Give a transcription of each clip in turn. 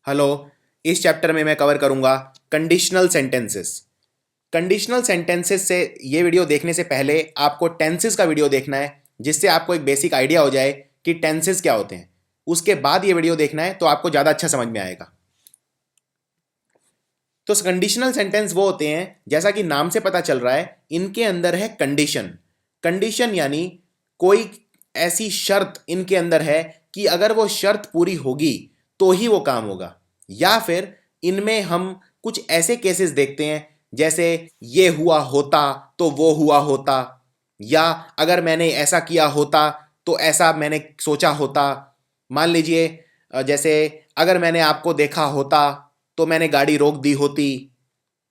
Hello. इस chapter में मैं कवर करूंगा कंडीशनल सेंटेंसेस। कंडीशनल सेंटेंसेस से ये वीडियो देखने से पहले आपको टेंसेस का वीडियो देखना है, जिससे आपको एक बेसिक आइडिया हो जाए कि टेंसेस क्या होते हैं। उसके बाद ये वीडियो देखना है तो आपको ज़्यादा अच्छा समझ में आएगा। तो कंडीशनल सेंटेंस वो होते हैं, जैसा कि नाम से पता चल रहा है, इनके अंदर है कंडीशन। कंडीशन यानी कोई ऐसी शर्त इनके अंदर है कि अगर वो शर्त पूरी होगी तो ही वो काम होगा। या फिर इनमें हम कुछ ऐसे केसेस देखते हैं, जैसे ये हुआ होता तो वो हुआ होता, या अगर मैंने ऐसा किया होता तो ऐसा मैंने सोचा होता। मान लीजिए जैसे अगर मैंने आपको देखा होता तो मैंने गाड़ी रोक दी होती,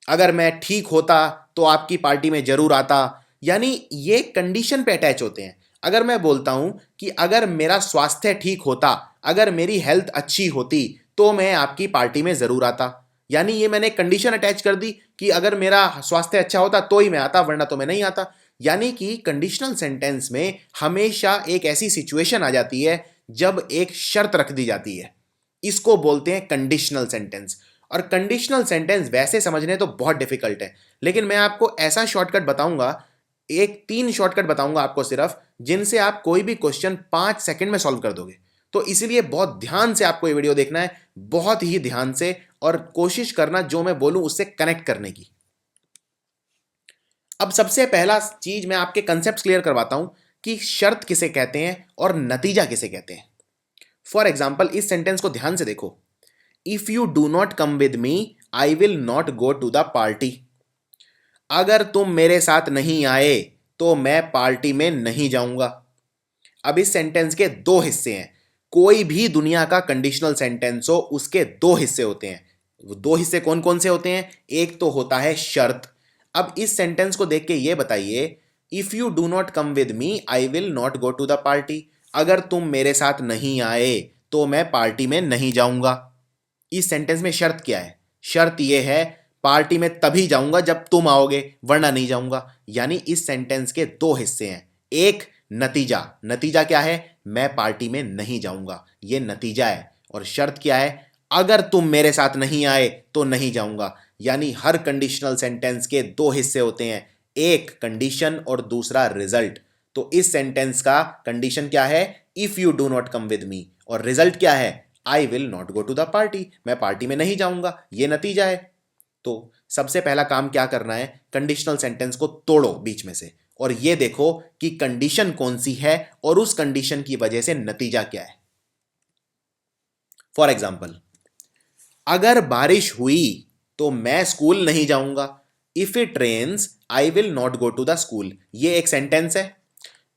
अगर मैं ठीक होता तो आपकी पार्टी में जरूर आता। यानी ये कंडीशन पे अटैच होते हैं। अगर मैं बोलता हूं कि अगर मेरा स्वास्थ्य ठीक होता, अगर मेरी हेल्थ अच्छी होती तो मैं आपकी पार्टी में जरूर आता, यानी ये मैंने कंडीशन अटैच कर दी कि अगर मेरा स्वास्थ्य अच्छा होता तो ही मैं आता, वरना तो मैं नहीं आता। यानी कि कंडीशनल सेंटेंस में हमेशा एक ऐसी सिचुएशन आ जाती है जब एक शर्त रख दी जाती है। इसको बोलते हैं कंडीशनल सेंटेंस। और कंडीशनल सेंटेंस वैसे समझने तो बहुत डिफिकल्ट है, लेकिन मैं आपको ऐसा शॉर्टकट बताऊंगा, एक 3 शॉर्टकट बताऊंगा आपको सिर्फ, जिनसे आप कोई भी क्वेश्चन 5 सेकंड में सॉल्व कर दोगे। तो इसीलिए बहुत ध्यान से आपको ये वीडियो देखना है, बहुत ही ध्यान से, और कोशिश करना जो मैं बोलूं उससे कनेक्ट करने की। अब सबसे पहला चीज मैं आपके कंसेप्ट क्लियर करवाता हूं कि शर्त किसे कहते हैं और नतीजा किसे कहते हैं। फॉर एग्जाम्पल, इस सेंटेंस को ध्यान से देखो। If you do not come with me, I will not go to the party. अगर तुम मेरे साथ नहीं आए तो मैं पार्टी में नहीं जाऊंगा। अब इस सेंटेंस के 2 हिस्से हैं। कोई भी दुनिया का कंडीशनल सेंटेंस हो, उसके 2 हिस्से होते हैं। वो 2 हिस्से कौन कौन से होते हैं? एक तो होता है शर्त। अब इस सेंटेंस को देख के ये बताइए, if you do not come with me, I will not go to the party. अगर तुम मेरे साथ नहीं आए तो मैं पार्टी में नहीं जाऊंगा। इस सेंटेंस में शर्त क्या है? शर्त यह है, पार्टी में तभी जाऊंगा जब तुम आओगे, वरना नहीं जाऊंगा। यानी इस सेंटेंस के 2 हिस्से हैं। एक नतीजा। नतीजा क्या है? मैं पार्टी में नहीं जाऊंगा, ये नतीजा है। और शर्त क्या है? अगर तुम मेरे साथ नहीं आए तो नहीं जाऊंगा। यानी हर कंडीशनल सेंटेंस के 2 हिस्से होते हैं, एक कंडीशन और दूसरा रिजल्ट। तो इस सेंटेंस का कंडीशन क्या है? If you do not come with me. और रिजल्ट क्या है? I will not go to the party. मैं पार्टी में नहीं जाऊंगा, ये नतीजा है। तो सबसे पहला काम क्या करना है? कंडीशनल सेंटेंस को तोड़ो बीच में से, और ये देखो कि कंडीशन कौन सी है और उस कंडीशन की वजह से नतीजा क्या है। फॉर एग्जाम्पल, अगर बारिश हुई तो मैं स्कूल नहीं जाऊंगा। If it rains, I will not go to the school. ये एक सेंटेंस है,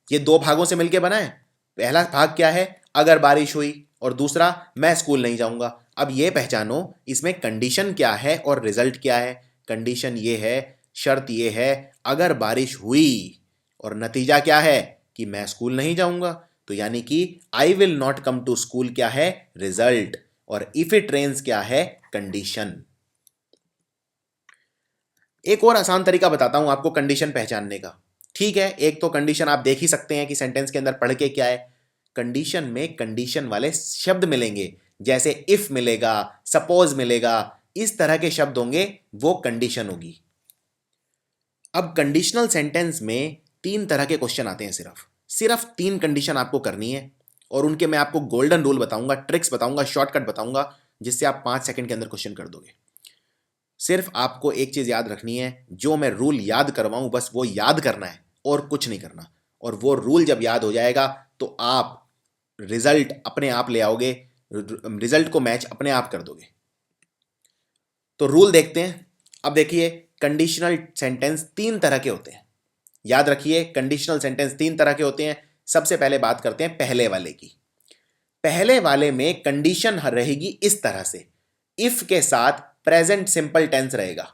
ये 2 भागों से मिलकर बना है। पहला भाग क्या है? अगर बारिश हुई, और दूसरा मैं स्कूल नहीं जाऊंगा। अब ये पहचानो इसमें कंडीशन क्या है और रिजल्ट क्या है। कंडीशन ये है, शर्त ये है, अगर बारिश हुई, और नतीजा क्या है कि मैं स्कूल नहीं जाऊंगा। तो यानी कि I will not come to school क्या है? रिजल्ट। और इफ इट रेन्स क्या है? कंडीशन। एक और आसान तरीका बताता हूं आपको कंडीशन पहचानने का। ठीक है, एक तो कंडीशन आप देख ही सकते हैं कि सेंटेंस के अंदर पढ़ के क्या है। कंडीशन में कंडीशन वाले शब्द मिलेंगे, जैसे इफ मिलेगा, सपोज मिलेगा, इस तरह के शब्द होंगे, वो कंडीशन होगी। अब कंडीशनल सेंटेंस में 3 तरह के क्वेश्चन आते हैं। सिर्फ सिर्फ 3 कंडीशन आपको करनी है, और उनके मैं आपको गोल्डन रूल बताऊंगा, ट्रिक्स बताऊंगा, शॉर्टकट बताऊंगा, जिससे आप 5 सेकंड के अंदर क्वेश्चन कर दोगे। सिर्फ आपको एक चीज याद रखनी है, जो मैं रूल याद करवाऊं बस वो याद करना है और कुछ नहीं करना। और वो रूल जब याद हो जाएगा तो आप रिजल्ट अपने आप ले आओगे, रिजल्ट को मैच अपने आप कर दोगे। तो रूल देखते हैं। अब देखिए, कंडीशनल सेंटेंस 3 तरह के होते हैं। याद रखिए, कंडीशनल सेंटेंस 3 तरह के होते हैं। सबसे पहले बात करते हैं पहले वाले की। पहले वाले में कंडीशन रहेगी इस तरह से, इफ के साथ प्रेजेंट सिंपल टेंस रहेगा।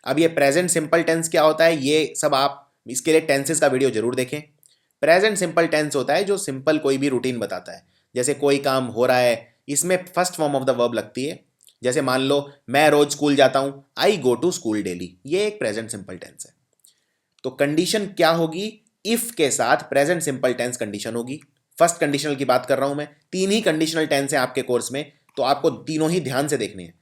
अब ये प्रेजेंट सिंपल टेंस क्या होता है, ये सब आप इसके लिए टेंसेस का वीडियो जरूर देखें। प्रेजेंट सिंपल टेंस होता है जो सिंपल कोई भी रूटीन बताता है। जैसे कोई काम हो रहा है, इसमें first form of the verb लगती है। जैसे मान लो मैं रोज स्कूल जाता हूं, आई गो टू स्कूल डेली, ये एक प्रेजेंट सिंपल टेंस है। तो कंडीशन क्या होगी? इफ के साथ प्रेजेंट सिंपल टेंस कंडीशन होगी। फर्स्ट कंडीशनल की बात कर रहा हूं मैं, 3 ही कंडीशनल टेंस है आपके कोर्स में। तो आपको तीनों ही ध्यान से देखने हैं।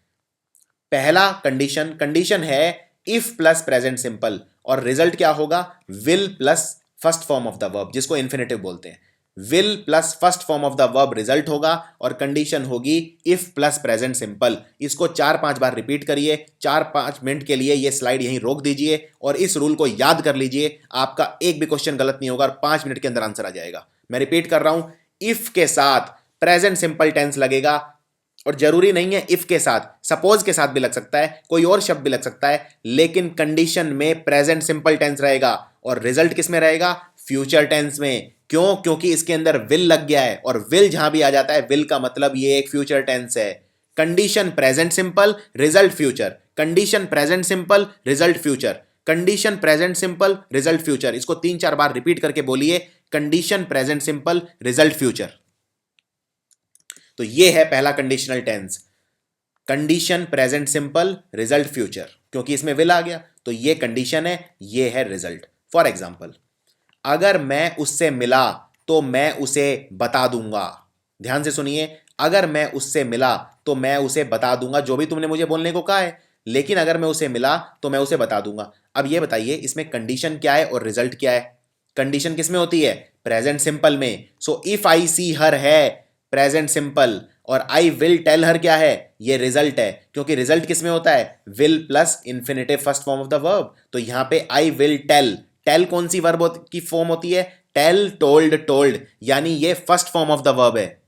पहला कंडीशन, कंडीशन है इफ प्लस प्रेजेंट सिंपल, और रिजल्ट क्या होगा, will plus first form of the verb, जिसको इन्फिनेटिव बोलते हैं। Will plus first form of the verb result होगा, और कंडीशन होगी इफ प्लस प्रेजेंट सिंपल। इसको 4-5 बार रिपीट करिए, 4-5 मिनट के लिए ये स्लाइड यहीं रोक दीजिए और इस रूल को याद कर लीजिए। आपका एक भी क्वेश्चन गलत नहीं होगा और 5 मिनट के अंदर आंसर आ जाएगा। मैं रिपीट कर रहा हूं, इफ के साथ प्रेजेंट सिंपल टेंस लगेगा, और जरूरी नहीं है इफ के साथ, सपोज के साथ भी लग सकता है, कोई और शब्द भी लग सकता है, लेकिन कंडीशन में प्रेजेंट सिंपल टेंस रहेगा। और रिजल्ट किस में रहेगा, फ्यूचर टेंस में। क्यों, क्योंकि इसके अंदर विल लग गया है, और विल जहां भी आ जाता है, विल का मतलब ये एक फ्यूचर टेंस है। Condition present simple, result future, condition present simple, result future, condition present simple, result future. इसको 3-4 बार रिपीट करके बोलिए, condition present simple, result future. तो ये है पहला conditional tense, condition present simple, result future. क्योंकि इसमें विल आ गया तो ये कंडीशन है, ये है रिजल्ट। फॉर एग्जाम्पल, अगर मैं उससे मिला तो मैं उसे बता दूंगा। ध्यान से सुनिए, अगर मैं उससे मिला तो मैं उसे बता दूंगा, जो भी तुमने मुझे बोलने को कहा है, लेकिन अगर मैं उसे मिला तो मैं उसे बता दूंगा। अब ये बताइए इसमें कंडीशन क्या है और रिजल्ट क्या है। कंडीशन किस में होती है, प्रेजेंट सिंपल में। सो इफ आई सी हर है प्रेजेंट सिंपल, और आई विल टेल हर क्या है, ये रिजल्ट है। क्योंकि रिजल्ट किस में होता है, will plus infinitive first form of the verb. तो यहां पे आई विल टेल, टेल कौन सी वर्ब की फॉर्म होती है, टेल, टोल्ड, टोल्ड, यानी ये first form of the verb है।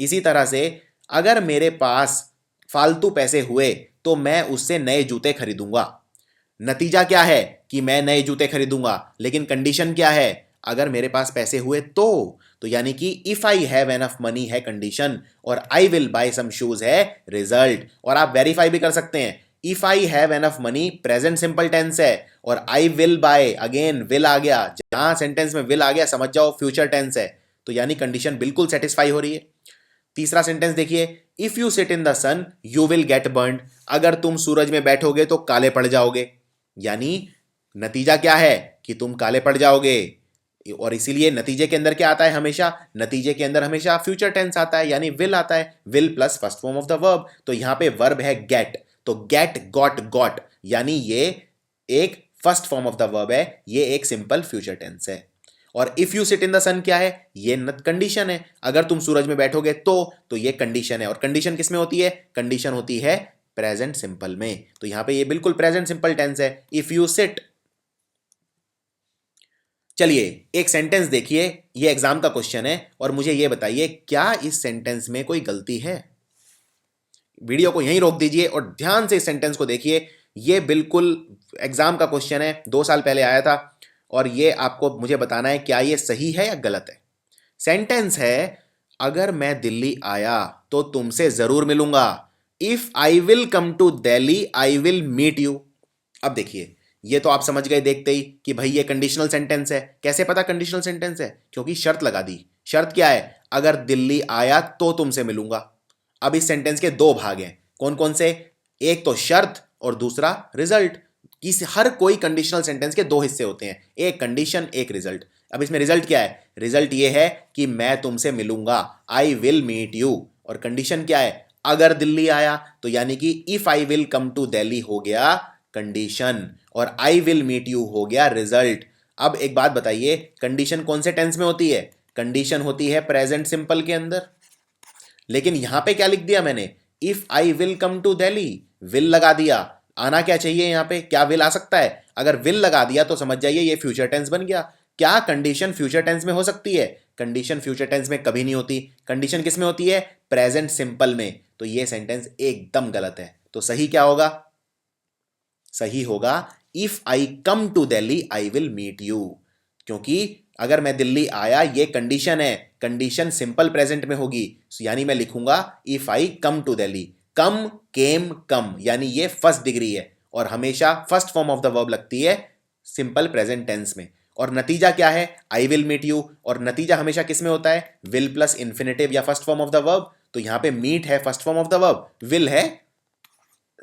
इसी तरह से अगर मेरे पास फालतू पैसे हुए तो मैं उससे नए जूते खरीदूंगा। नतीजा क्या है कि मैं नए जूते खरीदूंगा, लेकिन कंडीशन क्या है, अगर मेरे पास पैसे हुए तो यानी कि if I have enough money है कंडीशन, और I will buy some shoes है रिजल्ट। और आप वेरीफाई भी कर सकते हैं, if I have enough money present simple tense है, और I will buy, again will आ गया, जहां सेंटेंस में विल आ गया समझ जाओ फ्यूचर टेंस है। तो यानी कंडीशन बिल्कुल सेटिस्फाई हो रही है। तीसरा सेंटेंस देखिए, if you sit in the sun you will get burned, अगर तुम सूरज में बैठोगे तो काले पड़ जाओगे। यानी नतीजा क्या है कि तुम काले पड़ जाओगे, और इसीलिए नतीजे के अंदर क्या आता है, हमेशा नतीजे के अंदर हमेशा फ्यूचर टेंस आता है, यानी विल आता है, will plus first form of the verb. तो यहां पे वर्ब है गेट, तो गेट, गॉट, गॉट, यानी ये एक first form of the verb है, ये एक सिंपल फ्यूचर टेंस है। और if you sit in the sun क्या है, ये कंडीशन है, अगर तुम सूरज में बैठोगे तो ये कंडीशन है। और कंडीशन किस में होती है, कंडीशन होती है प्रेजेंट सिंपल में। तो यहां पे ये बिल्कुल प्रेजेंट सिंपल टेंस है, इफ यू सिट। चलिए एक सेंटेंस देखिए, ये एग्जाम का क्वेश्चन है, और मुझे ये बताइए क्या इस सेंटेंस में कोई गलती है। वीडियो को यहीं रोक दीजिए और ध्यान से इस सेंटेंस को देखिए। ये बिल्कुल एग्जाम का क्वेश्चन है, 2 साल पहले आया था, और ये आपको मुझे बताना है क्या ये सही है या गलत है। सेंटेंस है, अगर मैं दिल्ली आया तो तुमसे जरूर मिलूंगा। If I will come to Delhi I will meet you. अब देखिए, ये तो आप समझ गए देखते ही कि भाई ये कंडीशनल सेंटेंस है। कैसे पता कंडीशनल सेंटेंस है, क्योंकि शर्त लगा दी। शर्त क्या है, अगर दिल्ली आया तो तुमसे मिलूंगा। अब इस सेंटेंस के 2 भाग हैं, कौन कौन से, एक तो शर्त और दूसरा रिजल्ट। किसी हर कोई कंडीशनल सेंटेंस के 2 हिस्से होते हैं, एक कंडीशन एक रिजल्ट। अब इसमें रिजल्ट क्या है, रिजल्ट ये है कि मैं तुमसे मिलूंगा, आई विल मीट यू। और कंडीशन क्या है, अगर दिल्ली आया, तो यानी कि if I will come to Delhi हो गया कंडीशन, और आई विल मीट यू हो गया रिजल्ट। अब एक बात बताइए, कंडीशन कौन से टेंस में होती है, कंडीशन होती है प्रेजेंट सिंपल के अंदर। लेकिन यहां पे क्या लिख दिया मैंने, if I will come to Delhi, will लगा दिया। आना क्या चाहिए यहां पे, क्या विल आ सकता है, अगर विल लगा दिया तो समझ जाइए ये फ्यूचर टेंस बन गया। क्या कंडीशन फ्यूचर टेंस में हो सकती है, कंडीशन फ्यूचर टेंस में कभी नहीं होती। कंडीशन किस में होती है, प्रेजेंट सिंपल में। तो ये सेंटेंस एकदम गलत है। तो सही क्या होगा, सही होगा if I come to Delhi I will meet you. क्योंकि अगर मैं दिल्ली आया ये कंडीशन है, कंडीशन सिंपल प्रेजेंट में होगी, यानी मैं लिखूंगा if I come to Delhi. Come, came, come, यानी ये फर्स्ट डिग्री है, और हमेशा first form of the verb लगती है सिंपल प्रेजेंट टेंस में। और नतीजा क्या है, आई विल मीट यू, और नतीजा हमेशा किस में होता है, विल प्लस इन्फिनेटिव या first form of the verb. तो यहां पे मीट है first form of the verb, will है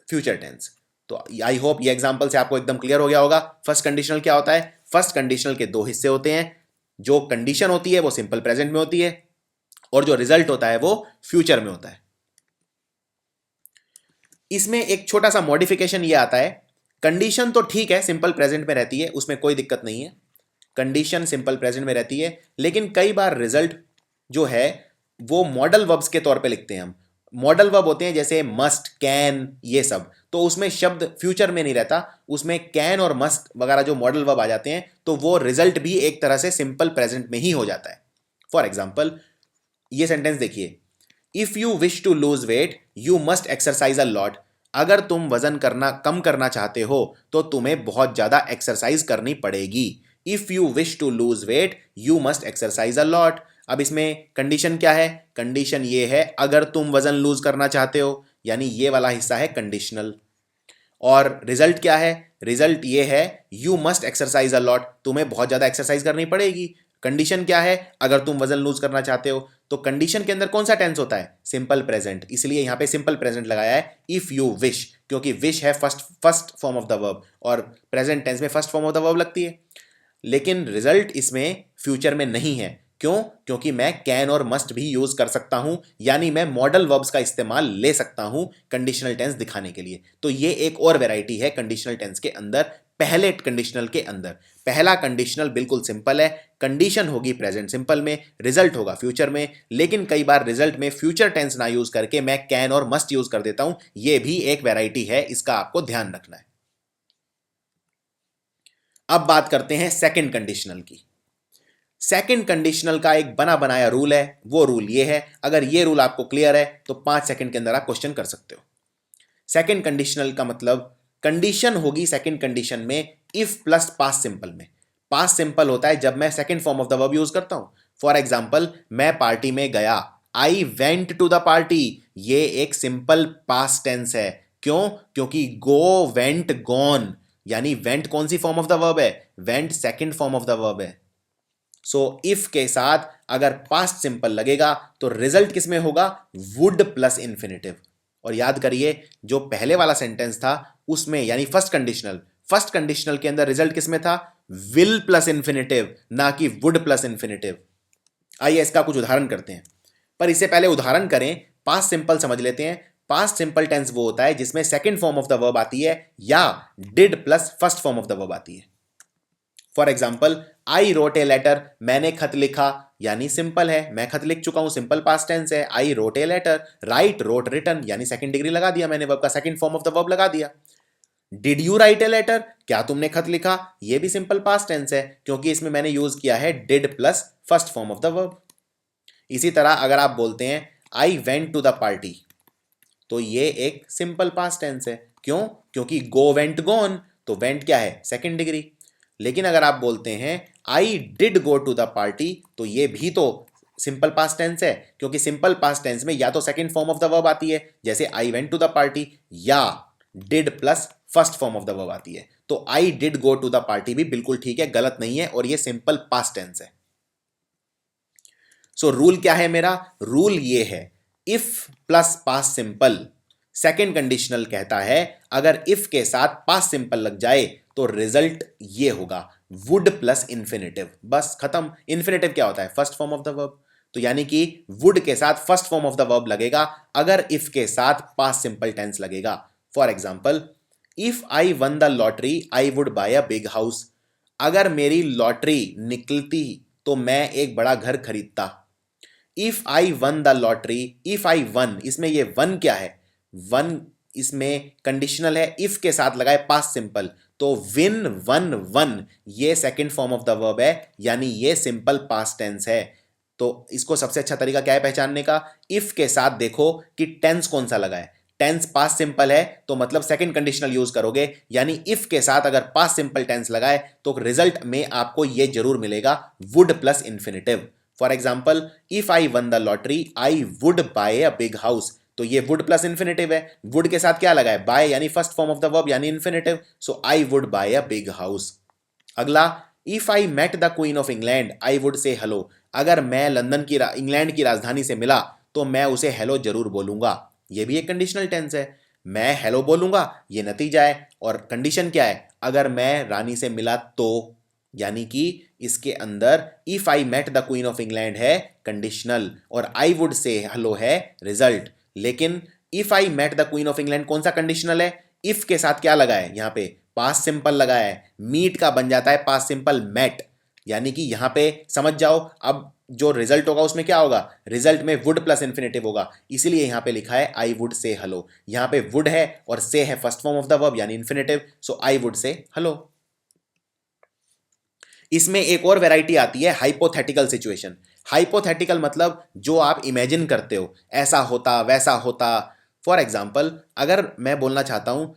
फ्यूचर टेंस। तो आई होप ये एग्जांपल से आपको एकदम क्लियर हो गया होगा। फर्स्ट कंडीशनल क्या होता है, फर्स्ट कंडीशनल के 2 हिस्से होते हैं, जो कंडीशन होती है वो सिंपल प्रेजेंट में होती है, और जो रिजल्ट होता है वो फ्यूचर में होता है। इसमें एक छोटा सा मॉडिफिकेशन ये आता है, कंडीशन तो ठीक है सिंपल प्रेजेंट में रहती है, उसमें कोई दिक्कत नहीं है, कंडीशन सिंपल प्रेजेंट में रहती है, लेकिन कई बार रिजल्ट जो है वो मॉडल वर्ब्स के तौर पे लिखते हैं हम। मॉडल वर्ब होते हैं जैसे मस्ट, कैन, ये सब, तो उसमें शब्द फ्यूचर में नहीं रहता, उसमें कैन और मस्ट वगैरह जो मॉडल वर्ब आ जाते हैं तो वो रिजल्ट भी एक तरह से सिंपल प्रेजेंट में ही हो जाता है। फॉर एग्जाम्पल ये सेंटेंस देखिए, if you wish to lose weight you must exercise a lot. अगर तुम वजन करना कम करना चाहते हो तो तुम्हें बहुत ज्यादा एक्सरसाइज करनी पड़ेगी। If you wish to lose weight you must exercise a lot. अब इसमें कंडीशन क्या है? कंडीशन ये है अगर तुम वजन लूज करना चाहते हो, यानी ये वाला हिस्सा है कंडीशनल। और रिजल्ट क्या है? रिजल्ट ये है you must exercise a lot, तुम्हें बहुत ज्यादा एक्सरसाइज करनी पड़ेगी। कंडीशन क्या है? अगर तुम वजन लूज करना चाहते हो। तो कंडीशन के अंदर कौन सा टेंस होता है? सिंपल प्रेजेंट, इसलिए यहां पे सिंपल प्रेजेंट लगाया है इफ यू विश, क्योंकि विश है first form of the verb और प्रेजेंट टेंस में first form of the verb लगती है। लेकिन रिजल्ट इसमें फ्यूचर में नहीं है, क्यों? क्योंकि मैं कैन और मस्ट भी यूज कर सकता हूं, यानी मैं मॉडल वर्ब्स का इस्तेमाल ले सकता हूं कंडीशनल टेंस दिखाने के लिए। तो ये एक और वैरायटी है कंडीशनल टेंस के अंदर। पहले कंडीशनल के अंदर पहला कंडीशनल बिल्कुल सिंपल है, कंडीशन होगी प्रेजेंट सिंपल में, रिजल्ट होगा फ्यूचर में, लेकिन कई बार रिजल्ट में फ्यूचर टेंस ना यूज करके मैं कैन और मस्ट यूज कर देता हूं। यह भी एक वैरायटी है, इसका आपको ध्यान रखना है। अब बात करते हैं सेकंड कंडीशनल की। सेकंड कंडीशनल का एक बना बनाया रूल है, वो रूल ये है, अगर ये रूल आपको क्लियर है तो 5 सेकंड के अंदर आप क्वेश्चन कर सकते हो। सेकंड कंडीशनल का मतलब कंडीशन होगी सेकंड कंडीशन में इफ प्लस पास्ट सिंपल में। पास्ट सिंपल होता है जब मैं second form of the verb use करता हूं। फॉर एग्जाम्पल मैं पार्टी में गया, I went to the party, ये एक सिंपल पास्ट टेंस है। क्यों? क्योंकि गो, वेंट, गॉन, यानी वेंट कौन सी फॉर्म ऑफ द वर्ब है? Went second form of the verb है। सो इफ के साथ अगर पास्ट सिंपल लगेगा तो रिजल्ट किसमें होगा? Would plus infinitive. और याद करिए जो पहले वाला सेंटेंस था उसमें, यानी फर्स्ट कंडीशनल के अंदर रिजल्ट किसमें था? विल प्लस इंफिनिटिव, ना कि वुड प्लस इंफिनिटिव। आइए इसका कुछ उदाहरण करते हैं, पर इससे पहले उदाहरण करें पास्ट सिंपल समझ लेते हैं। पास्ट सिंपल टेंस वो होता है जिसमें second form of the verb आती है या did plus first form of the verb आती है। For example I wrote a letter, मैंने खत लिखा, यानी सिंपल है, मैं खत लिख चुका हूं, सिंपल पास्ट टेंस है। I wrote a letter. Write, wrote, written, यानी सेकंड डिग्री लगा दिया मैंने, वर्ब का second form of the verb लगा दिया। Did you write a letter, क्या तुमने खत लिखा, ये भी सिंपल पास्ट टेंस है क्योंकि इसमें मैंने यूज किया है did plus first form of the verb. इसी तरह अगर आप बोलते हैं I went to the party, तो ये एक सिंपल पास्ट टेंस है। क्यों? क्योंकि गो, वेंट, गॉन, तो वेंट क्या है? Second degree. लेकिन अगर आप बोलते हैं I did go to the party, तो ये भी तो सिंपल पास्ट टेंस है, क्योंकि सिंपल पास्ट टेंस में या तो second form of the verb आती है जैसे I went to the party, या did plus first form of the verb आती है। तो I did go to the party भी बिल्कुल ठीक है, गलत नहीं है, और ये सिंपल पास्ट टेंस है। सो रूल क्या है मेरा? रूल ये है if plus past simple. Second conditional कहता है अगर इफ के साथ पास्ट सिंपल लग जाए तो रिजल्ट ये होगा वुड प्लस इंफिनिटिव। बस खत्म। इंफिनिटिव क्या होता है? First form of the verb. तो यानी कि वुड के साथ first form of the verb लगेगा अगर इफ के साथ पास्ट सिंपल टेंस लगेगा। For example if I won the lottery I would buy a big house. अगर मेरी लॉटरी निकलती तो मैं एक बड़ा घर खरीदता। If I won the lottery, if I one, इसमें ये वन क्या है? वन इसमें कंडीशनल है, इफ के साथ लगाए पास्ट सिंपल, तो विन, वन, वन, ये second form of the verb है, यानी ये सिंपल पास्ट टेंस है। तो इसको सबसे अच्छा तरीका क्या है पहचानने का? इफ के साथ देखो कि टेंस कौन सा लगा है। टेंस पास्ट सिंपल है तो मतलब सेकंड कंडीशनल यूज करोगे, यानी इफ के साथ अगर पास्ट सिंपल टेंस लगाए तो रिजल्ट में आपको ये जरूर मिलेगा would plus infinitive. For example if I won the lottery I would buy a big house, तो ये वुड प्लस इंफिनिटिव है। वुड के साथ क्या लगा है? बाय, यानी first form of the verb यानी infinitive. So I would buy a big house. अगला, if I met the queen of England I would say hello. अगर मैं लंदन की इंग्लैंड की राजधानी से मिला तो मैं उसे हेलो जरूर बोलूंगा। ये भी एक कंडीशनल टेंस है। मैं हेलो बोलूंगा, ये नतीजा है, और कंडीशन क्या है? अगर मैं रानी से मिला तो, यानी कि इसके अंदर if I met the queen of England है कंडीशनल और आई वुड से हेलो है रिजल्ट। लेकिन if I met the queen of England कौन सा कंडीशनल है? इफ के साथ क्या लगा है? यहाँ पे पास्ट सिंपल लगा है, मीट का बन जाता है पास्ट सिंपल मेट, यानी कि यहाँ पे समझ जाओ अब जो रिजल्ट होगा उसमें क्या होगा? रिजल्ट में वुड प्लस इन्फिनेटिव होगा, इसीलिए यहाँ पे लिखा है आई वुड से हेलो। यहाँ पे वुड है और से है first form of the verb यानी infinitive, so I would say hello. इसमें एक और वैरायटी आती है हाइपोथेटिकल सिचुएशन। हाइपोथेटिकल मतलब जो आप इमेजिन करते हो, ऐसा होता वैसा होता। फॉर एग्जाम्पल अगर मैं बोलना चाहता हूं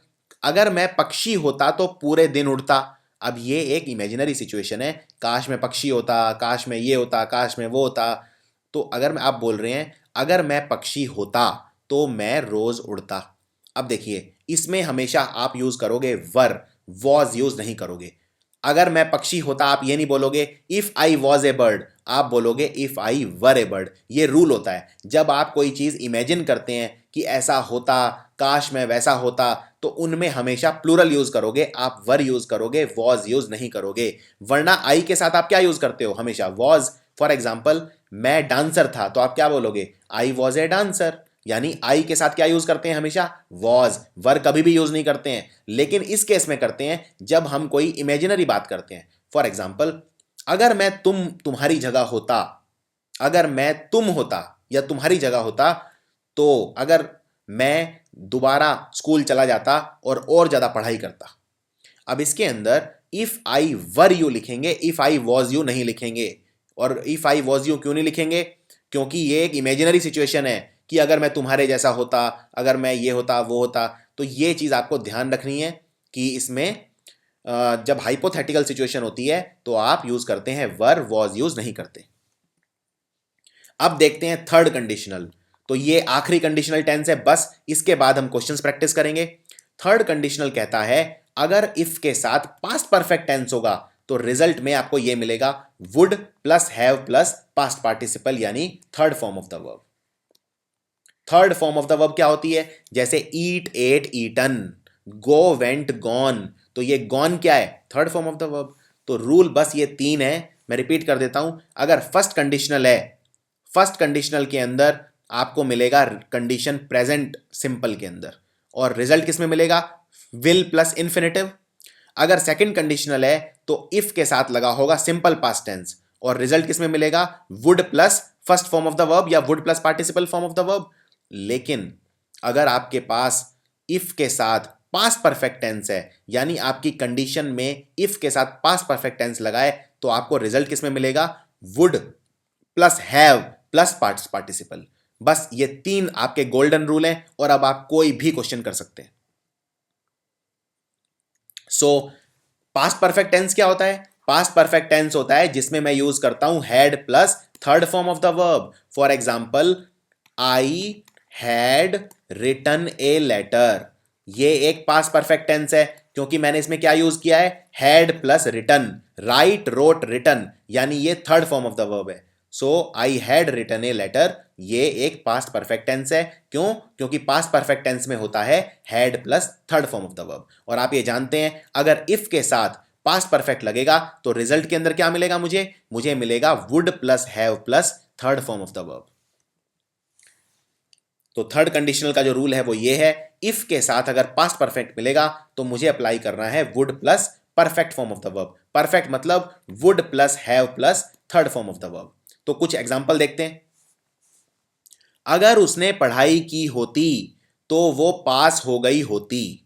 अगर मैं पक्षी होता तो पूरे दिन उड़ता। अब ये एक इमेजिनरी सिचुएशन है, काश मैं पक्षी होता, काश मैं ये होता, काश मैं वो होता। तो अगर आप बोल रहे हैं अगर मैं पक्षी होता तो मैं रोज उड़ता। अब देखिए इसमें हमेशा आप यूज करोगे वर, वॉज यूज नहीं करोगे। अगर मैं पक्षी होता आप ये नहीं बोलोगे if I was a bird, आप बोलोगे if I were a bird. ये रूल होता है, जब आप कोई चीज इमेजिन करते हैं कि ऐसा होता, काश मैं वैसा होता, तो उनमें हमेशा प्लूरल यूज करोगे, आप वर यूज करोगे, वॉज यूज नहीं करोगे। वरना आई के साथ आप क्या यूज करते हो? हमेशा वॉज। फॉर एग्जाम्पल मैं डांसर था तो आप क्या बोलोगे? आई वॉज ए डांसर, यानी आई के साथ क्या यूज करते हैं? हमेशा वॉज। वर कभी भी यूज नहीं करते हैं, लेकिन इस केस में करते हैं जब हम कोई इमेजिनरी बात करते हैं। फॉर एग्जाम्पल अगर मैं तुम्हारी जगह होता, अगर मैं तुम होता या तुम्हारी जगह होता, तो अगर मैं दोबारा स्कूल चला जाता और ज्यादा पढ़ाई करता। अब इसके अंदर इफ आई वर यू लिखेंगे, इफ आई वॉज यू नहीं लिखेंगे। और इफ आई वॉज यू क्यों नहीं लिखेंगे? क्योंकि ये एक इमेजिनरी सिचुएशन है कि अगर मैं तुम्हारे जैसा होता, अगर मैं ये होता वो होता। तो ये चीज आपको ध्यान रखनी है कि इसमें जब हाइपोथेटिकल सिचुएशन होती है तो आप यूज करते हैं वर, वॉज यूज नहीं करते। अब देखते हैं थर्ड कंडीशनल। तो ये आखिरी कंडीशनल टेंस है, बस इसके बाद हम क्वेश्चंस प्रैक्टिस करेंगे। थर्ड कंडीशनल कहता है अगर इफ के साथ पास्ट परफेक्ट टेंस होगा तो रिजल्ट में आपको यह मिलेगा would plus have plus past participle यानी third form of the verb. Third form of the verb क्या होती है? जैसे eat, ate, eaten, go, went, gone. तो ये गॉन क्या है? Third form of the verb. तो रूल बस ये तीन है, मैं रिपीट कर देता हूं। अगर फर्स्ट कंडीशनल है, फर्स्ट कंडीशनल के अंदर आपको मिलेगा कंडीशन प्रेजेंट सिंपल के अंदर, और रिजल्ट किस में मिलेगा? Will plus infinitive. अगर सेकंड कंडीशनल है तो इफ के साथ लगा होगा सिंपल पास्ट टेंस, और रिजल्ट किस में मिलेगा? Would plus first form of the verb या would plus participle form of the verb. लेकिन अगर आपके पास इफ के साथ पास्ट परफेक्ट टेंस है, यानी आपकी कंडीशन में इफ के साथ पास्ट परफेक्ट टेंस लगाए, तो आपको रिजल्ट किस में मिलेगा? Would plus have plus past participle. बस ये तीन आपके गोल्डन रूल हैं, और अब आप कोई भी क्वेश्चन कर सकते हैं। सो पास्ट परफेक्ट टेंस क्या होता है? पास्ट परफेक्ट टेंस होता है जिसमें मैं यूज करता हूं had plus third form of the verb. For example I had written a letter, ये एक पास्ट परफेक्ट टेंस है क्योंकि मैंने इसमें क्या यूज किया है? Had plus written. Write, wrote, written, यानी ये third form of the verb है। So I had written a letter, ये एक पास्ट परफेक्ट टेंस है। क्यों? क्योंकि पास्ट परफेक्ट टेंस में होता है had plus third form of the verb. और आप ये जानते हैं अगर इफ के साथ पास्ट परफेक्ट लगेगा तो रिजल्ट के अंदर क्या मिलेगा? मुझे मिलेगा would plus have plus third form of the verb. तो थर्ड कंडीशनल का जो रूल है वो ये है, इफ के साथ अगर पास्ट परफेक्ट मिलेगा तो मुझे अप्लाई करना है would plus perfect form of the verb. Perfect मतलब would plus have plus third form of the verb. तो कुछ एग्जांपल देखते हैं। अगर उसने पढ़ाई की होती तो वो पास हो गई होती।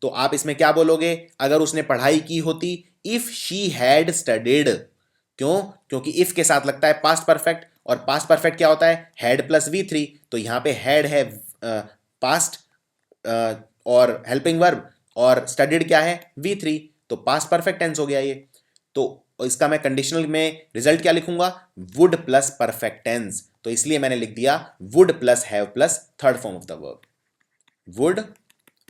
तो आप इसमें क्या बोलोगे? अगर उसने पढ़ाई की होती, इफ शी हैड स्टडीड। क्यों? क्योंकि इफ के साथ लगता है पास्ट परफेक्ट, और पास्ट परफेक्ट क्या होता है? Had plus V3। तो यहां पे हैड है पास्ट और हेल्पिंग वर्ब, और स्टडीड क्या है? V3। तो पास्ट परफेक्ट टेंस हो गया ये। तो इसका मैं कंडीशनल में रिजल्ट क्या लिखूंगा? Would plus perfect tense. तो इसलिए मैंने लिख दिया would plus have plus third form of the verb. Would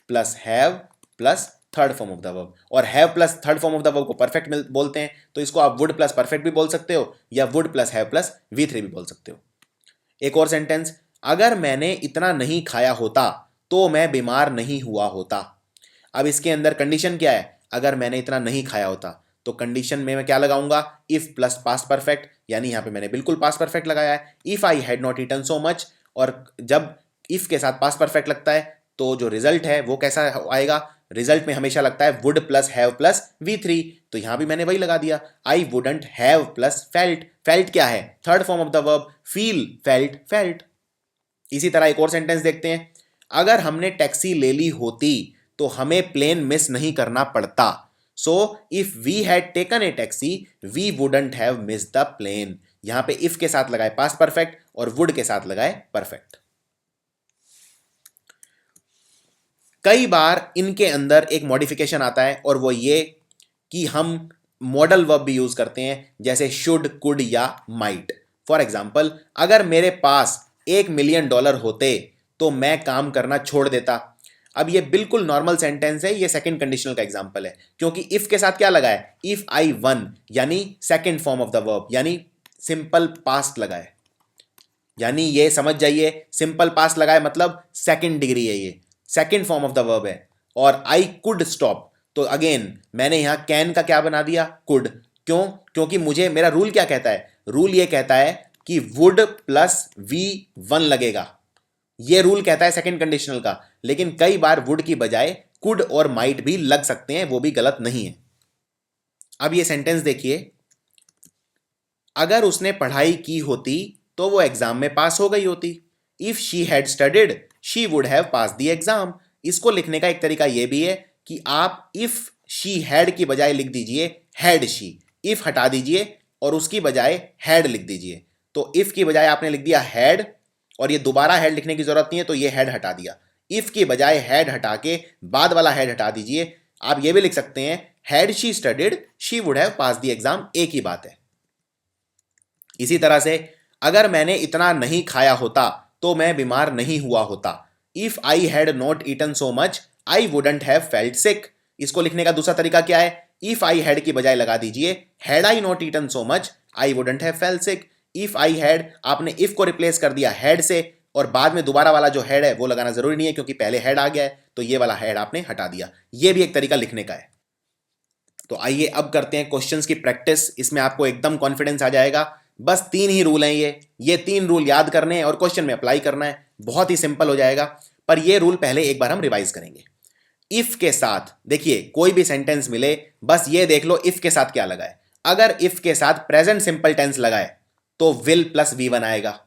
plus have plus third form of the verb. और have plus third form of the verb को परफेक्ट बोलते हैं, तो इसको आप वुड प्लस परफेक्ट भी बोल सकते हो या would plus have plus V3 भी बोल सकते हो। एक और सेंटेंस, अगर मैंने इतना नहीं खाया होता तो मैं बीमार नहीं हुआ होता। अब इसके अंदर कंडीशन क्या है? अगर मैंने इतना नहीं खाया होता, तो कंडीशन में मैं क्या लगाऊंगा? इफ प्लस पास्ट परफेक्ट, यानी यहां पे मैंने बिल्कुल पास्ट परफेक्ट लगाया है। If I had not eaten so much, और जब इफ के साथ पास्ट परफेक्ट लगता है तो जो रिजल्ट है वो कैसा आएगा, रिजल्ट में हमेशा लगता है would plus have plus V3, तो यहां भी मैंने वही लगा दिया, आई wouldn't have plus felt, felt क्या है, third form of the verb, feel, felt, felt. इसी तरह एक और सेंटेंस देखते हैं, अगर हमने टैक्सी ले ली होती तो हमें प्लेन मिस नहीं करना पड़ता, so if we had taken a taxi we wouldn't have miss the plane. यहां पे इफ के साथ लगाए पास्ट परफेक्ट और वुड के साथ लगाए परफेक्ट। कई बार इनके अंदर एक मॉडिफिकेशन आता है और वो ये कि हम मॉडल वर्ब भी यूज करते हैं, जैसे शुड, कुड या माइट। फॉर एग्जाम्पल, अगर मेरे पास $1 मिलियन होते तो मैं काम करना छोड़ देता। अब ये बिल्कुल नॉर्मल सेंटेंस है, ये सेकंड कंडीशनल का एग्जांपल है, क्योंकि इफ के साथ क्या लगा है, इफ आई वन, यानी second form of the verb, यानी सिंपल पास्ट लगा है, यानी ये समझ जाइए सिंपल पास्ट लगा है मतलब सेकंड डिग्री है, ये second form of the verb है। और आई कुड स्टॉप, तो अगेन मैंने यहां कैन का क्या बना दिया, कुड। क्यों, क्योंकि मुझे मेरा रूल क्या कहता है, रूल ये कहता है कि वुड प्लस V1 लगेगा, ये रूल कहता है सेकंड कंडीशनल का, लेकिन कई बार वुड की बजाय कुड और माइट भी लग सकते हैं, वो भी गलत नहीं है। अब ये सेंटेंस देखिए, अगर उसने पढ़ाई की होती तो वो एग्जाम में पास हो गई होती, if she had studied she would have pass the exam. इसको लिखने का एक तरीका यह भी है कि आप इफ शी हैड की बजाय लिख दीजिए हैड शी, इफ हटा दीजिए और उसकी बजाय हैड लिख दीजिए। तो इफ की बजाय आपने लिख दिया हैड, और ये दोबारा हैड लिखने की जरूरत नहीं है, तो ये हैड हटा दिया। इफ की बजाय हैड हटा के बाद वाला हैड हटा दीजिए। आप ये भी लिख सकते हैं had she studied she would have pass the exam, एक ही बात है। इसी तरह से अगर मैंने इतना नहीं खाया होता तो मैं बीमार नहीं हुआ होता, if I had not eaten so much I wouldn't have felt sick. इसको लिखने का दूसरा तरीका क्या है, इफ आई हैड की बजाय लगा दीजिए had I not eaten so much I wouldn't have felt sick. If I had, आपने इफ को रिप्लेस कर दिया हैड से, और बाद में दोबारा वाला जो हैड है वो लगाना जरूरी नहीं है क्योंकि पहले हैड आ गया है, तो ये वाला हैड आपने हटा दिया। ये भी एक तरीका लिखने का है। तो आइए अब करते हैं क्वेश्चंस की प्रैक्टिस, इसमें आपको एकदम कॉन्फिडेंस आ जाएगा। बस 3 ही रूल हैं, ये 3 रूल याद करने हैं और क्वेश्चन में अप्लाई करना है, बहुत ही सिंपल हो जाएगा। पर ये रूल पहले एक बार हम रिवाइज करेंगे। इफ के साथ देखिए कोई भी सेंटेंस मिले, बस ये देख लो इफ के साथ क्या लगा है। अगर इफ के साथ प्रेजेंट सिंपल टेंस लगाए तो विल प्लस V1 आएगा।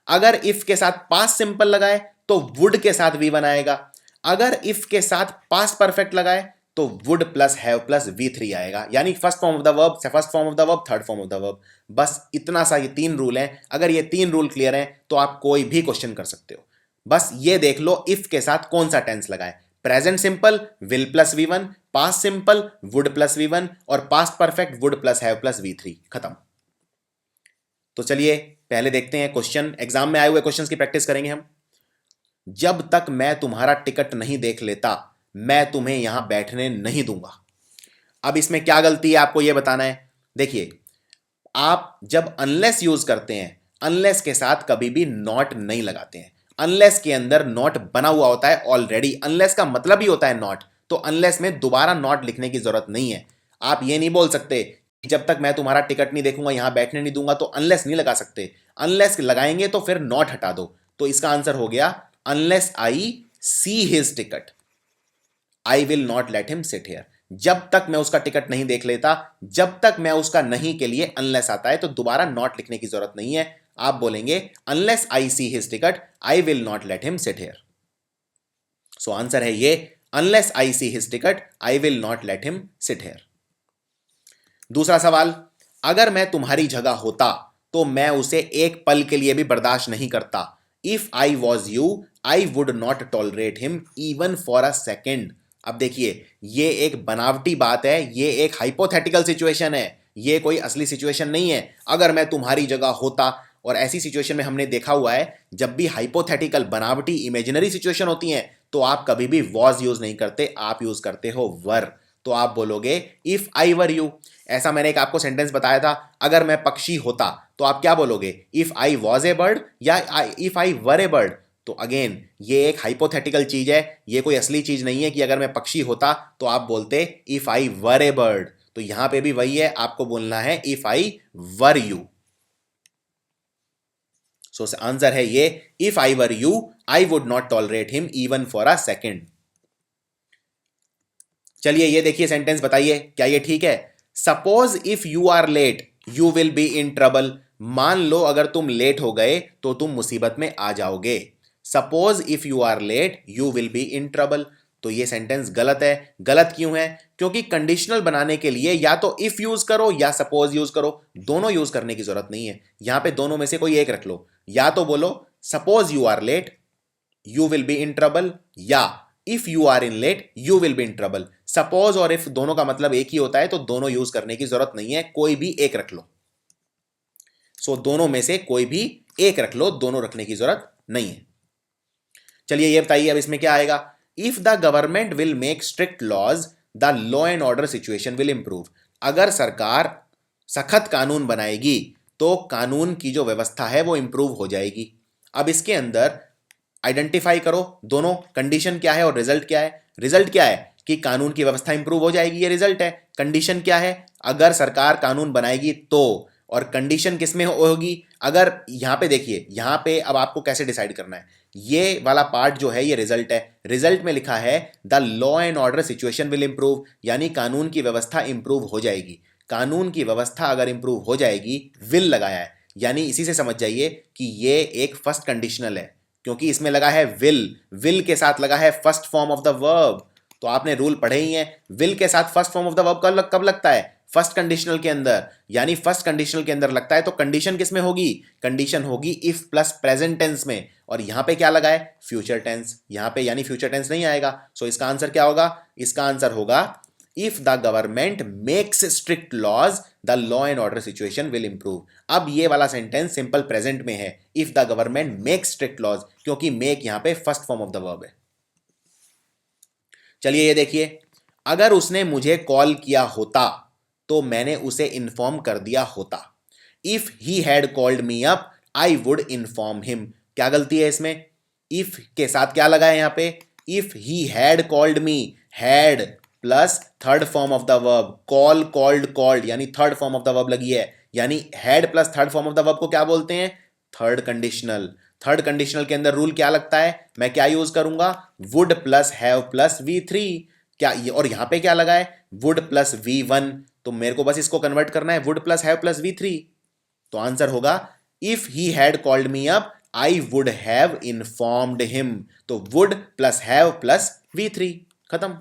अगर इफ के साथ पास्ट सिंपल लगाए तो वुड के साथ V1 आएगा। अगर इफ के साथ पास्ट परफेक्ट लगाए तो would plus have plus V3 आएगा, यानी first form of the verb, first form of the verb, third form of the verb. बस इतना सा, ये 3 रूल हैं। अगर ये 3 रूल क्लियर हैं तो आप कोई भी क्वेश्चन कर सकते हो। बस ये देख लो इफ के साथ कौन सा टेंस लगाए, present simple will plus V1, past simple would plus V1 और past perfect would plus have plus V3, खत्म। तो चलिए पहले देखते हैं क्वेश्चन, एग्जाम में आए हुए क्वेश्चंस की प्रैक्टिस करेंगे हम। जब तक मैं तुम्हारा टिकट नहीं देख लेता मैं तुम्हें यहां बैठने नहीं दूंगा। अब इसमें क्या गलती है आपको यह बताना है। देखिए, आप जब अनलेस यूज करते हैं, अनलेस के साथ कभी भी नॉट नहीं लगाते हैं। अनलेस के अंदर नॉट बना हुआ होता है ऑलरेडी, अनलेस का मतलब ही होता है नॉट, तो अनलेस में दोबारा नॉट लिखने की जरूरत नहीं है। आप ये नहीं बोल सकते कि जब तक मैं तुम्हारा टिकट नहीं देखूंगा यहां बैठने नहीं दूंगा, तो अनलेस नहीं लगा सकते। अनलेस लगाएंगे तो फिर नॉट हटा दो, तो इसका आंसर हो गया unless I see his ticket I will not let him sit here. जब तक मैं उसका टिकट नहीं देख लेता, जब तक मैं उसका नहीं के लिए अनलेस आता है, तो दोबारा नॉट लिखने की जरूरत नहीं है। आप बोलेंगे unless I see his ticket I will not let him sit here. So answer है ये, unless I see his ticket I will not let him sit here. दूसरा सवाल, अगर मैं तुम्हारी जगह होता तो मैं उसे एक पल के लिए भी बर्दाश्त नहीं करता। If I was you I would not tolerate him even for a second. अब देखिए, ये एक बनावटी बात है, ये एक हाइपोथेटिकल सिचुएशन है, ये कोई असली सिचुएशन नहीं है। अगर मैं तुम्हारी जगह होता, और ऐसी सिचुएशन में हमने देखा हुआ है जब भी हाइपोथेटिकल बनावटी इमेजिनरी सिचुएशन होती हैं तो आप कभी भी वॉज यूज नहीं करते, आप यूज करते हो वर। तो आप बोलोगे इफ आई वर यू। ऐसा मैंने एक आपको सेंटेंस बताया था, अगर मैं पक्षी होता तो आप क्या बोलोगे, if I was a bird या if I were a bird. तो अगेन ये एक हाइपोथेटिकल चीज है, ये कोई असली चीज नहीं है कि अगर मैं पक्षी होता तो आप बोलते if I were a bird. तो यहां पे भी वही है, आपको बोलना है if I were you. So answer है ये, if I were you I would not tolerate him even for a second. चलिए ये देखिए सेंटेंस, बताइए क्या ये ठीक है। Suppose if you are late you will be in trouble. मान लो अगर तुम लेट हो गए तो तुम मुसीबत में आ जाओगे। Suppose if you are late you will be in trouble. तो ये सेंटेंस गलत है। गलत क्यों है? क्योंकि कंडीशनल बनाने के लिए या तो इफ यूज करो या सपोज यूज करो, दोनों यूज करने की जरूरत नहीं है। यहां पे दोनों में से कोई एक रख लो। या तो बोलो suppose you are late you will be in trouble, या if you are in late you will be in trouble. Suppose और इफ दोनों का मतलब एक ही होता है, तो दोनों यूज करने की जरूरत नहीं है, कोई भी एक रख लो। सो दोनों में से कोई भी एक रख लो, दोनों रखने की जरूरत नहीं है। चलिए ये बताइए अब इसमें क्या आएगा। If the government will make strict laws the law and order situation will improve. अगर सरकार सख्त कानून बनाएगी तो कानून की जो व्यवस्था है वो इंप्रूव हो जाएगी। अब इसके अंदर आइडेंटिफाई करो दोनों, कंडीशन क्या है और रिजल्ट क्या है। रिजल्ट क्या है कि कानून की व्यवस्था इंप्रूव हो जाएगी, ये रिजल्ट है। कंडीशन क्या है? अगर सरकार कानून बनाएगी तो, और कंडीशन किसमें होगी? अगर यहां पे देखिए, यहां पे अब आपको कैसे डिसाइड करना है। ये वाला पार्ट जो है ये रिजल्ट है। रिजल्ट में लिखा है the law and order situation will improve, यानी कानून की व्यवस्था इंप्रूव हो जाएगी। कानून की व्यवस्था अगर इंप्रूव हो जाएगी, विल लगाया है, यानी इसी से समझ जाइए कि ये एक फर्स्ट कंडीशनल है, क्योंकि इसमें लगा है विल। विल के साथ लगा है first form of the verb. तो आपने रूल पढ़े ही हैं, विल के साथ first form of the verb कब लगता है? फर्स्ट कंडीशनल के अंदर। यानी फर्स्ट कंडीशनल के अंदर लगता है तो कंडीशन किस में होगी? कंडीशन होगी इफ प्लस प्रेजेंट टेंस में। और यहां पे क्या लगा है? Future tense. यहां पे यानी फ्यूचर टेंस नहीं आएगा। सो इसका आंसर क्या होगा? इसका आंसर होगा if the government makes strict laws the law and order situation will improve. अब ये वाला सेंटेंस सिंपल प्रेजेंट में है, if the government makes strict laws, क्योंकि मेक यहां पे first form of the verb है। चलिए ये देखिए, अगर उसने मुझे कॉल किया होता तो मैंने उसे इन्फॉर्म कर दिया होता। If he had called me up I would inform him. क्या गलती है इसमें? इफ के साथ क्या लगा है यहां पे? If he had called me, had plus third form of the verb, call called called, यानी third form of the verb लगी है। यानी had plus third form of the verb को क्या बोलते हैं? Third conditional. थर्ड कंडीशनल के अंदर रूल क्या लगता है? मैं क्या यूज करूंगा? Would plus have plus V3। क्या ये, और यहां पे क्या लगा है? Would plus V1। तो मेरे को बस इसको कन्वर्ट करना है, would plus have plus V3। तो आंसर होगा if he had called me up I would have informed him. तो would plus have plus V3, खत्म।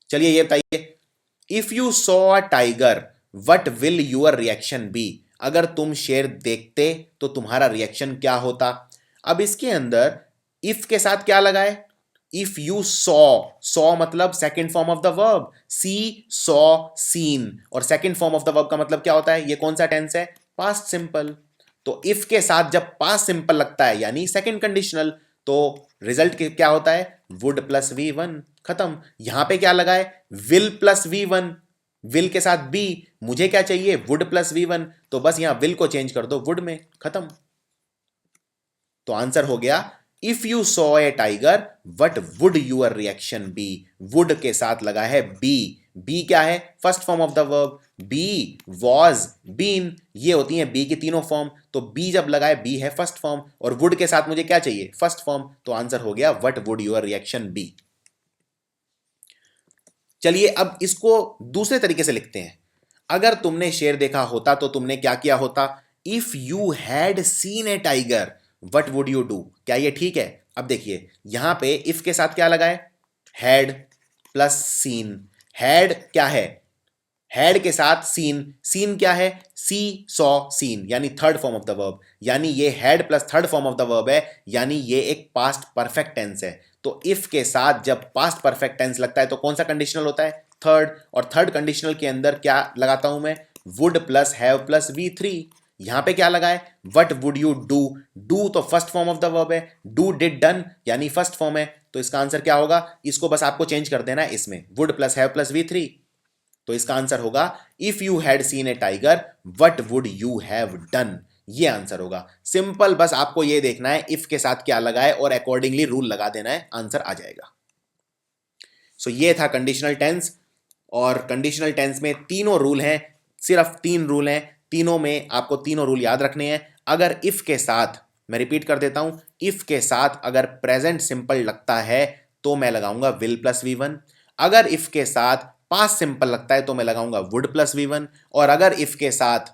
चलिए ये बताइए, if you saw a tiger what will your reaction be. अगर तुम शेर देखते तो तुम्हारा रिएक्शन क्या होता? अब इसके अंदर इफ के साथ क्या लगा है? इफ यू सॉ मतलब second form of the verb, see saw seen, और second form of the verb का मतलब क्या होता है? ये कौन सा टेंस है? Past simple. तो इफ के साथ जब पास्ट सिंपल लगता है यानी सेकंड कंडीशनल, तो रिजल्ट क्या होता है? वुड प्लस V1, खत्म। यहां पे क्या लगा है? Will plus V1। विल के साथ बी, मुझे क्या चाहिए? Would plus V1। तो बस यहां विल को चेंज कर दो वुड में, खत्म। तो आंसर हो गया if you saw a tiger what would your reaction be. Would के साथ लगा है बी। बी क्या है? First form of the verb. Be, was, been, ये होती हैं बी की तीनों फॉर्म। तो बी जब लगा है बी है फर्स्ट फॉर्म, और वुड के साथ मुझे क्या चाहिए? First form. तो आंसर हो गया what would your reaction be. चलिए अब इसको दूसरे तरीके से लिखते हैं। अगर तुमने शेर देखा होता तो तुमने क्या किया होता? If you had seen A tiger what would you do. क्या ये ठीक है? अब देखिए यहां पे इफ के साथ क्या लगा है? Had plus scene. हैड क्या है? हैड के साथ सीन। सीन क्या है? सी सॉ सीन, यानी third form of the verb. यानी ये had plus third form of the verb है, यानी ये एक पास्ट परफेक्ट टेंस है। तो इफ के साथ जब पास्ट परफेक्ट टेंस लगता है तो कौन सा कंडीशनल होता है? थर्ड। और थर्ड कंडीशनल के अंदर क्या लगाता हूं मैं? Would plus have plus V3। यहां पे क्या लगा है? What would you do. Do तो first form of the verb है, डू डिड डन यानी फर्स्ट फॉर्म है। तो इसका आंसर क्या होगा? इसको बस आपको चेंज कर देना है इसमें, would plus have plus V3। तो इसका आंसर होगा if you had seen A tiger what would you have done. ये आंसर होगा। सिंपल, बस आपको ये देखना है इफ के साथ क्या लगा है और अकॉर्डिंगली रूल लगा देना है, आंसर आ जाएगा। सो ये था कंडीशनल टेंस। और कंडीशनल टेंस में तीनों रूल हैं, सिर्फ 3 रूल हैं। तीनों में आपको तीनों रूल याद रखने हैं। अगर इफ के साथ, मैं रिपीट कर देता हूं, इफ के साथ अगर प्रेजेंट सिंपल लगता है तो मैं लगाऊंगा विल प्लस V1। अगर इफ के साथ पास्ट सिंपल लगता है तो मैं लगाऊंगा वुड प्लस V1। और अगर इफ के साथ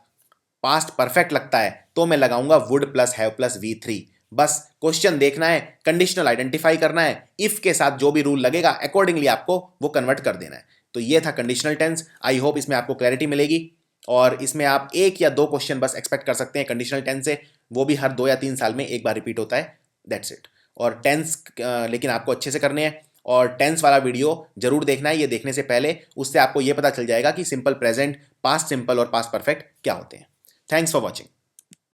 पास्ट परफेक्ट लगता है तो मैं लगाऊंगा would plus have plus V3। बस क्वेश्चन देखना है, कंडीशनल आइडेंटिफाई करना है, इफ के साथ जो भी रूल लगेगा अकॉर्डिंगली आपको वो कन्वर्ट कर देना है। तो ये था कंडीशनल टेंस। आई होप इसमें आपको क्लैरिटी मिलेगी और इसमें आप एक या दो क्वेश्चन बस एक्सपेक्ट कर सकते हैं कंडीशनल टेंस से, वो भी हर 2 या 3 साल में एक बार रिपीट होता है। That's it. और टेंस लेकिन आपको अच्छे से करने हैं और टेंस वाला वीडियो जरूर देखना है। ये देखने से पहले उससे आपको ये पता चल जाएगा कि सिंपल प्रेजेंट, पास्ट सिंपल और पास्ट परफेक्ट क्या होते हैं। Thanks for watching.